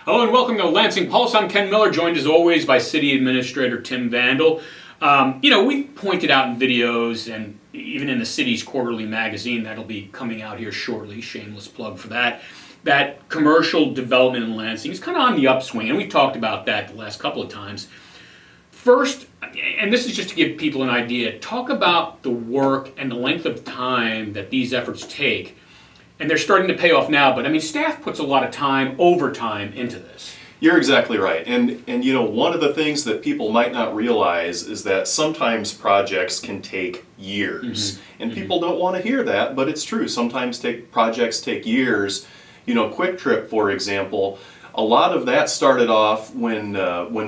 Hello and welcome to Lansing Pulse. I'm Ken Miller, joined as always by City Administrator Tim Vandall. We pointed out in videos and even in the city's quarterly magazine that'll be coming out here shortly, shameless plug for that, that commercial development in Lansing is kind of on the upswing, and we've talked about that the last couple of times. First, and this is just to give people an idea, talk about the work and the length of time that these efforts take. And they're starting to pay off now, but I mean, staff puts a lot of time, overtime into this. You're exactly right. And one of the things that people might not realize is that sometimes projects can take years. And people don't want to hear that, but it's true. Sometimes projects take years. Quick Trip, for example, a lot of that started off when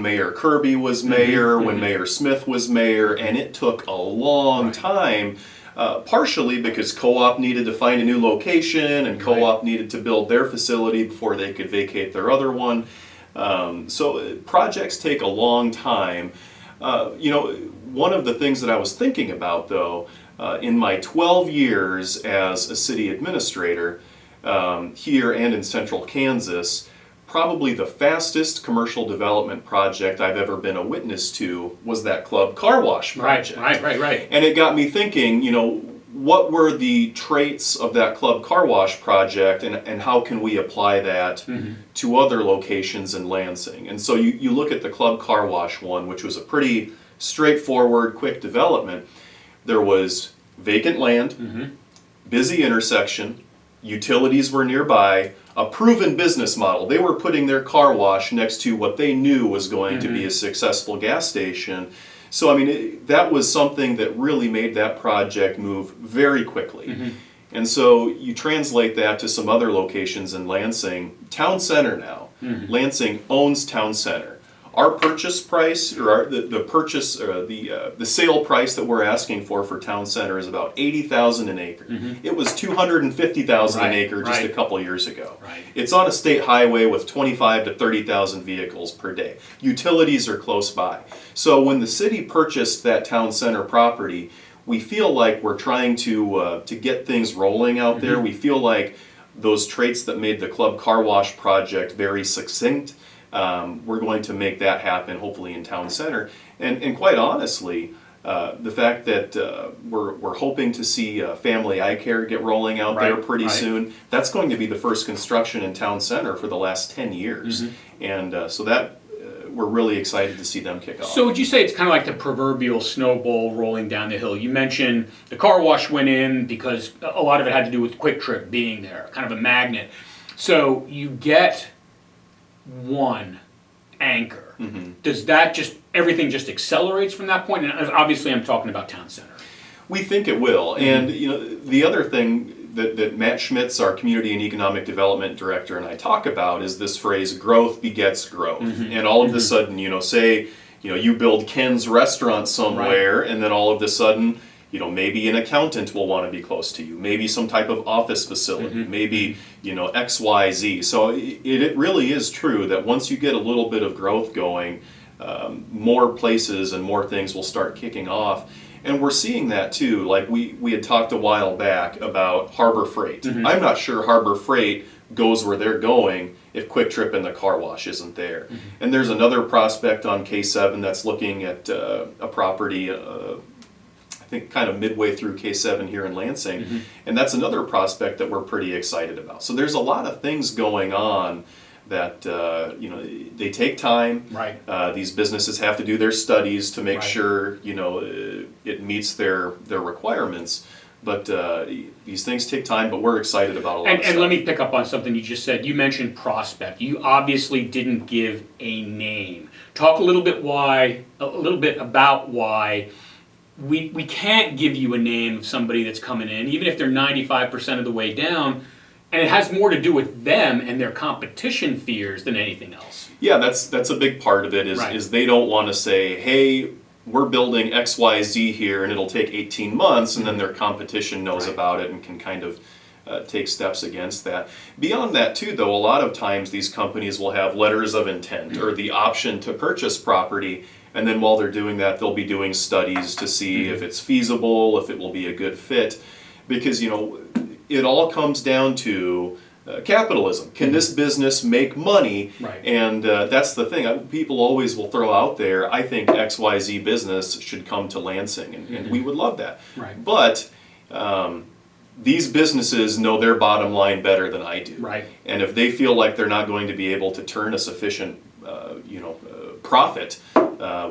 Mayor Kirby was mayor, when Mayor Smith was mayor, and it took a long time. Partially because co-op needed to find a new location and co-op needed to build their facility before they could vacate their other one. So projects take a long time. One of the things that I was thinking about though, in my 12 years as a city administrator here and in central Kansas, probably the fastest commercial development project I've ever been a witness to was that club car wash project. Right. And it got me thinking, what were the traits of that club car wash project and how can we apply that to other locations in Lansing? And so you look at the club car wash one, which was a pretty straightforward, quick development. There was vacant land, busy intersection, utilities were nearby, a proven business model. They were putting their car wash next to what they knew was going to be a successful gas station. So, that was something that really made that project move very quickly. And so you translate that to some other locations in Lansing. Town Center now. Lansing owns Town Center. Our purchase price, or the sale price that we're asking for Town Center is about $80,000 an acre. It was $250,000 an acre just a couple years ago. It's on a state highway with 25 to 30,000 vehicles per day. Utilities are close by. So when the city purchased that Town Center property, we feel like we're trying to get things rolling out there. We feel like those traits that made the club car wash project very succinct, we're going to make that happen hopefully in Town Center. And quite honestly, the fact that we're hoping to see Family Eye Care get rolling out there pretty soon, that's going to be the first construction in Town Center for the last 10 years. And so that we're really excited to see them kick off. So would you say it's kind of like the proverbial snowball rolling down the hill? You mentioned the car wash went in because a lot of it had to do with Quick Trip being there, kind of a magnet. So you get one anchor. Does that everything just accelerates from that point? And obviously I'm talking about Town Center. We think it will. And the other thing that Matt Schmitz, our Community and Economic Development Director, and I talk about is this phrase, growth begets growth. And all of a sudden, say, you build Ken's restaurant somewhere, and then all of a sudden, maybe an accountant will want to be close to you, maybe some type of office facility, maybe, X, Y, Z. So it really is true that once you get a little bit of growth going, more places and more things will start kicking off. And we're seeing that too. Like we had talked a while back about Harbor Freight. I'm not sure Harbor Freight goes where they're going if Quick Trip and the car wash isn't there. And there's another prospect on K7 that's looking at a property I think kind of midway through K7 here in Lansing. And that's another prospect that we're pretty excited about. So there's a lot of things going on that they take time. These businesses have to do their studies to make sure it meets their requirements. But these things take time, but we're excited about a lot of stuff. And let me pick up on something you just said. You mentioned prospect. You obviously didn't give a name. Talk a little bit about why we can't give you a name of somebody that's coming in, even if they're 95% of the way down. And it has more to do with them and their competition fears than anything else. Yeah, that's a big part of it is they don't want to say, hey, we're building XYZ here and it'll take 18 months, and then their competition knows about it and can kind of take steps against that. Beyond that too, though, a lot of times these companies will have letters of intent or the option to purchase property, and then while they're doing that, they'll be doing studies to see if it's feasible, if it will be a good fit, because it all comes down to capitalism. Can this business make money? Right. And that's the thing. People always will throw out there, I think XYZ business should come to Lansing, and we would love that. Right. But these businesses know their bottom line better than I do. Right. And if they feel like they're not going to be able to turn a sufficient profit,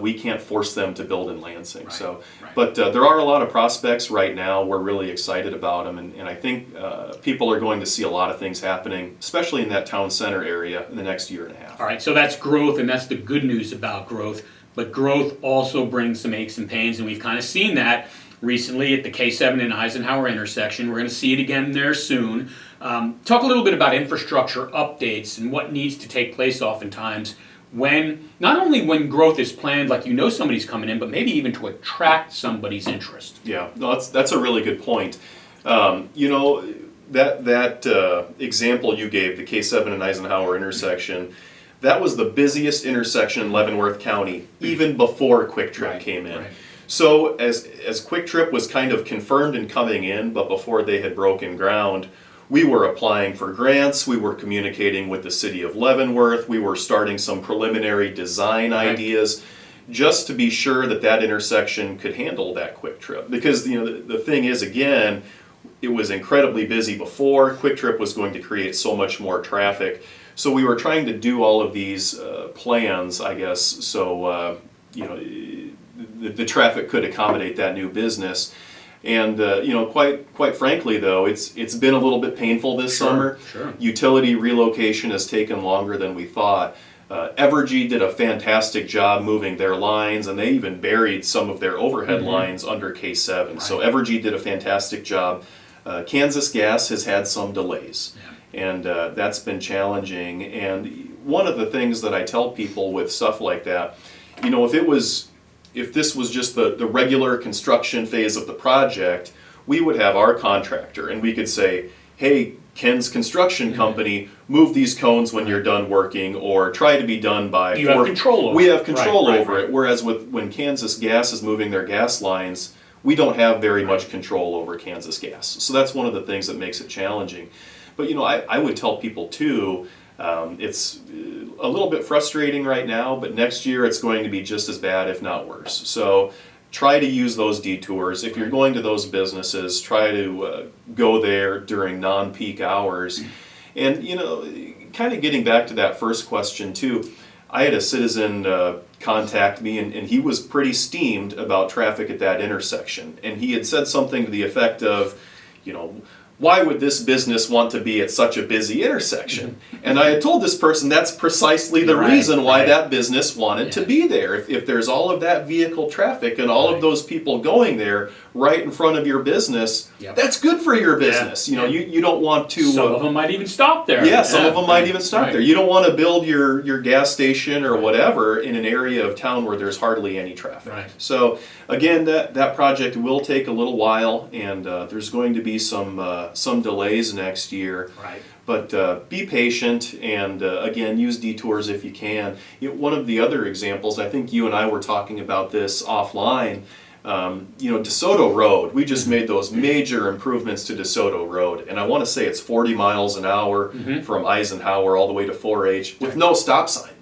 we can't force them to build in Lansing. Right. So, Right. but there are a lot of prospects right now. We're really excited about them, and I think people are going to see a lot of things happening, especially in that town center area, in the next year and a half. All right, so that's growth, and that's the good news about growth. But growth also brings some aches and pains, and we've kind of seen that recently at the K7 and Eisenhower intersection. We're going to see it again there soon. Talk a little bit about infrastructure updates and what needs to take place oftentimes when, not only when growth is planned, like you know somebody's coming in, but maybe even to attract somebody's interest. Yeah, no, that's a really good point. That example you gave, the K7 and Eisenhower intersection, that was the busiest intersection in Leavenworth County, even before Quick Trip came in. Right. So as Quick Trip was kind of confirmed and coming in, but before they had broken ground, we were applying for grants, we were communicating with the city of Leavenworth, we were starting some preliminary design ideas, just to be sure that that intersection could handle that Quick Trip. Because the thing is, again, it was incredibly busy before. Quick Trip was going to create so much more traffic. So we were trying to do all of these plans, I guess, so the traffic could accommodate that new business. And quite frankly, though, it's been a little bit painful this summer. Sure. Utility relocation has taken longer than we thought. Evergy did a fantastic job moving their lines, and they even buried some of their overhead lines under K7. Right. So Evergy did a fantastic job. Kansas Gas has had some delays, and that's been challenging. And one of the things that I tell people with stuff like that, if this was just the regular construction phase of the project, we would have our contractor and we could say, hey, Ken's construction company, move these cones when you're done working, or try to be done by... You have control over it. We have control over Right. it, whereas when Kansas Gas is moving their gas lines, we don't have very much control over Kansas Gas. So that's one of the things that makes it challenging. But I would tell people too, it's a little bit frustrating right now, but next year it's going to be just as bad, if not worse. So try to use those detours. If you're going to those businesses, try to go there during non-peak hours. And, kind of getting back to that first question too, I had a citizen contact me, and he was pretty steamed about traffic at that intersection. And he had said something to the effect of, why would this business want to be at such a busy intersection? And I had told this person that's precisely the reason why that business wanted to be there. If there's all of that vehicle traffic and all of those people going there right in front of your business, that's good for your business. You don't want to... Some of them might even stop there. Yeah, some of them might even stop there. You don't want to build your gas station or whatever in an area of town where there's hardly any traffic. Right. So again, that project will take a little while, and there's going to be some delays next year. Right. But be patient, and again, use detours if you can. One of the other examples, I think you and I were talking about this offline, Desoto Road, we just made those major improvements to Desoto Road, and I want to say it's 40 miles an hour from Eisenhower all the way to 4H with no stop signs.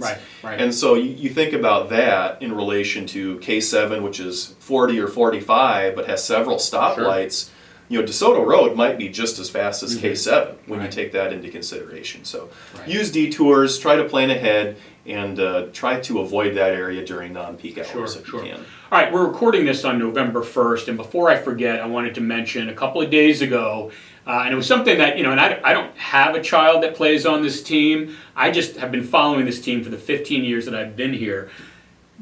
Right. And so you think about that in relation to K7, which is 40 or 45, but has several stoplights. DeSoto Road might be just as fast as K7 when you take that into consideration. So use detours, try to plan ahead, and try to avoid that area during non-peak hours if you can. All right, we're recording this on November 1st, and before I forget, I wanted to mention a couple of days ago, and it was something that, and I don't have a child that plays on this team. I just have been following this team for the 15 years that I've been here.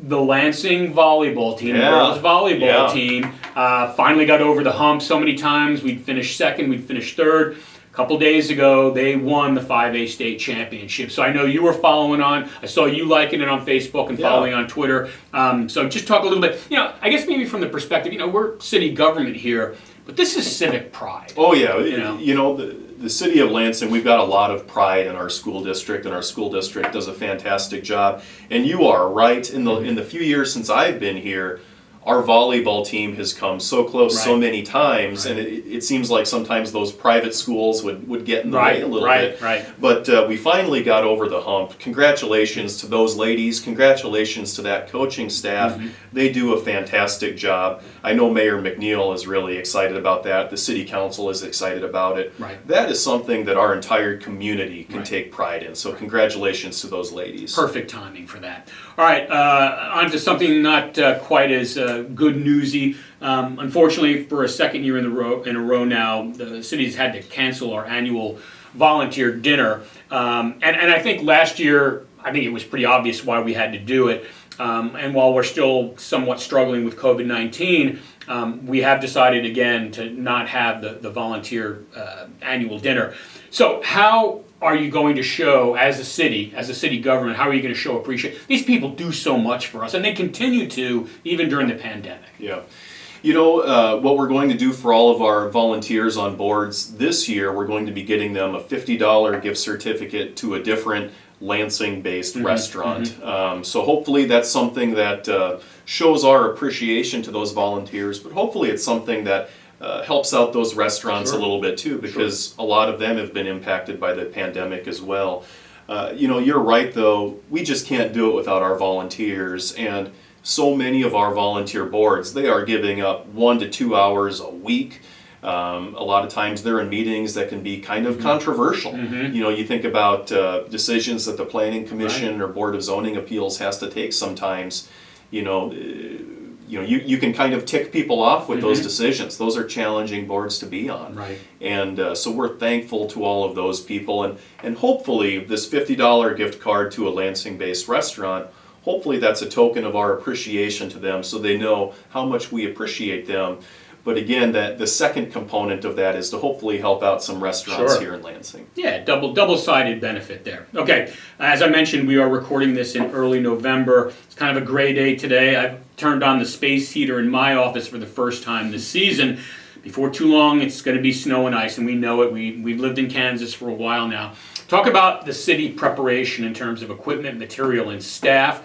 The Lansing volleyball team, the girls volleyball team, finally got over the hump so many times. We'd finished second, we'd finished third. A couple days ago, they won the 5A state championship. So I know you were following on. I saw you liking it on Facebook and following on Twitter. So just talk a little bit, I guess maybe from the perspective, we're city government here, but this is civic pride. Oh yeah, the city of Lansing, we've got a lot of pride in our school district, and our school district does a fantastic job. And you are right, in the few years since I've been here, our volleyball team has come so close so Right. many times, Right. and it seems like sometimes those private schools would get in the way Right, a little right, bit. right. But we finally got over the hump. Congratulations to those ladies. Congratulations to that coaching staff. Mm-hmm. They do a fantastic job. I know Mayor McNeil is really excited about that. The city council is excited about it. Right. That is something that our entire community can Right. take pride in. So congratulations to those ladies. Perfect timing for that. All right, on to something not quite as good newsy. Unfortunately, for a second year in a row now, the city's had to cancel our annual volunteer dinner. And I think last year, I think it was pretty obvious why we had to do it. And while we're still somewhat struggling with COVID-19, we have decided again to not have the volunteer annual dinner. So how are you going to show, as a city government, how are you going to show appreciation? These people do so much for us, and they continue to, even during the pandemic. Yeah. You know, what we're going to do for all of our volunteers on boards this year, we're going to be getting them a $50 gift certificate to a different Lansing-based restaurant. So hopefully that's something that shows our appreciation to those volunteers, but hopefully it's something that helps out those restaurants Sure. a little bit too, because a lot of them have been impacted by the pandemic as well. You know, you're right though, we just can't do it without our volunteers, and so many of our volunteer boards, they are giving up 1 to 2 hours a week. A lot of times they're in meetings that can be kind of controversial. You know, you think about decisions that the Planning Commission or Board of Zoning Appeals has to take sometimes. You know, you can kind of tick people off with those decisions. Those are challenging boards to be on. Right. And so we're thankful to all of those people. And hopefully this $50 gift card to a Lansing-based restaurant, hopefully that's a token of our appreciation to them so they know how much we appreciate them. But again, the second component of that is to hopefully help out some restaurants Sure. here in Lansing. Yeah, double-sided benefit there. Okay, as I mentioned, we are recording this in early November. It's kind of a gray day today. I've turned on the space heater in my office for the first time this season. Before too long, it's going to be snow and ice, and we know it. We've lived in Kansas for a while now. Talk about the city preparation in terms of equipment, material, and staff.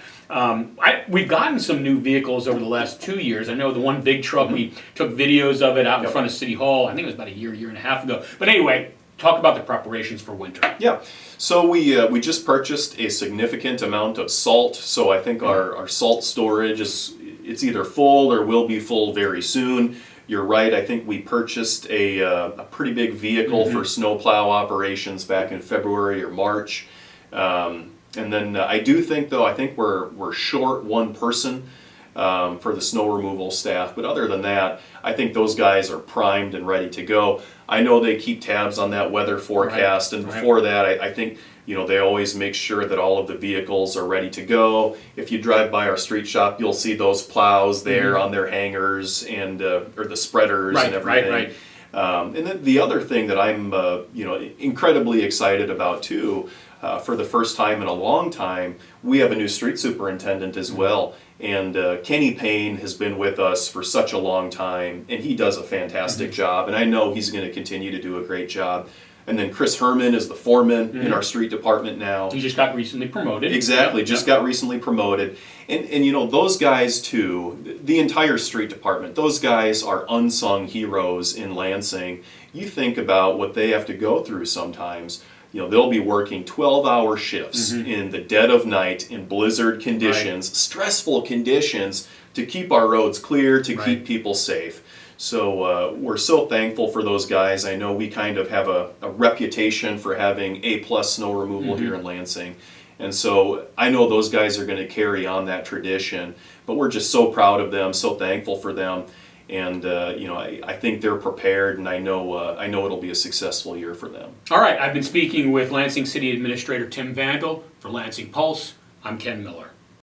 We've gotten some new vehicles over the last 2 years. I know the one big truck, we took videos of it out in front of City Hall. I think it was about a year and a half ago. But anyway, talk about the preparations for winter. Yeah, so we just purchased a significant amount of salt. So I think our salt storage it's either full or will be full very soon. You're right, I think we purchased a pretty big vehicle for snowplow operations back in February or March. And then I do think though, I think we're short one person for the snow removal staff. But other than that, I think those guys are primed and ready to go. I know they keep tabs on that weather forecast, and before that, I think they always make sure that all of the vehicles are ready to go. If you drive by our street shop, you'll see those plows there on their hangers and or the spreaders and everything. Right. And then the other thing that I'm incredibly excited about too. For the first time in a long time, we have a new street superintendent as well. And Kenny Payne has been with us for such a long time, and he does a fantastic job. And I know he's going to continue to do a great job. And then Chris Herman is the foreman in our street department now. He just got recently promoted. Exactly, just got recently promoted. And those guys too, the entire street department, those guys are unsung heroes in Lansing. You think about what they have to go through sometimes. They'll be working 12-hour shifts in the dead of night in blizzard conditions, stressful conditions, to keep our roads clear, to keep people safe. So we're so thankful for those guys. I know we kind of have a reputation for having A+ snow removal here in Lansing. And so I know those guys are going to carry on that tradition. But we're just so proud of them, so thankful for them. And I think they're prepared, and I know it'll be a successful year for them. All right, I've been speaking with Lansing City Administrator Tim Vandall. For Lansing Pulse, I'm Ken Miller.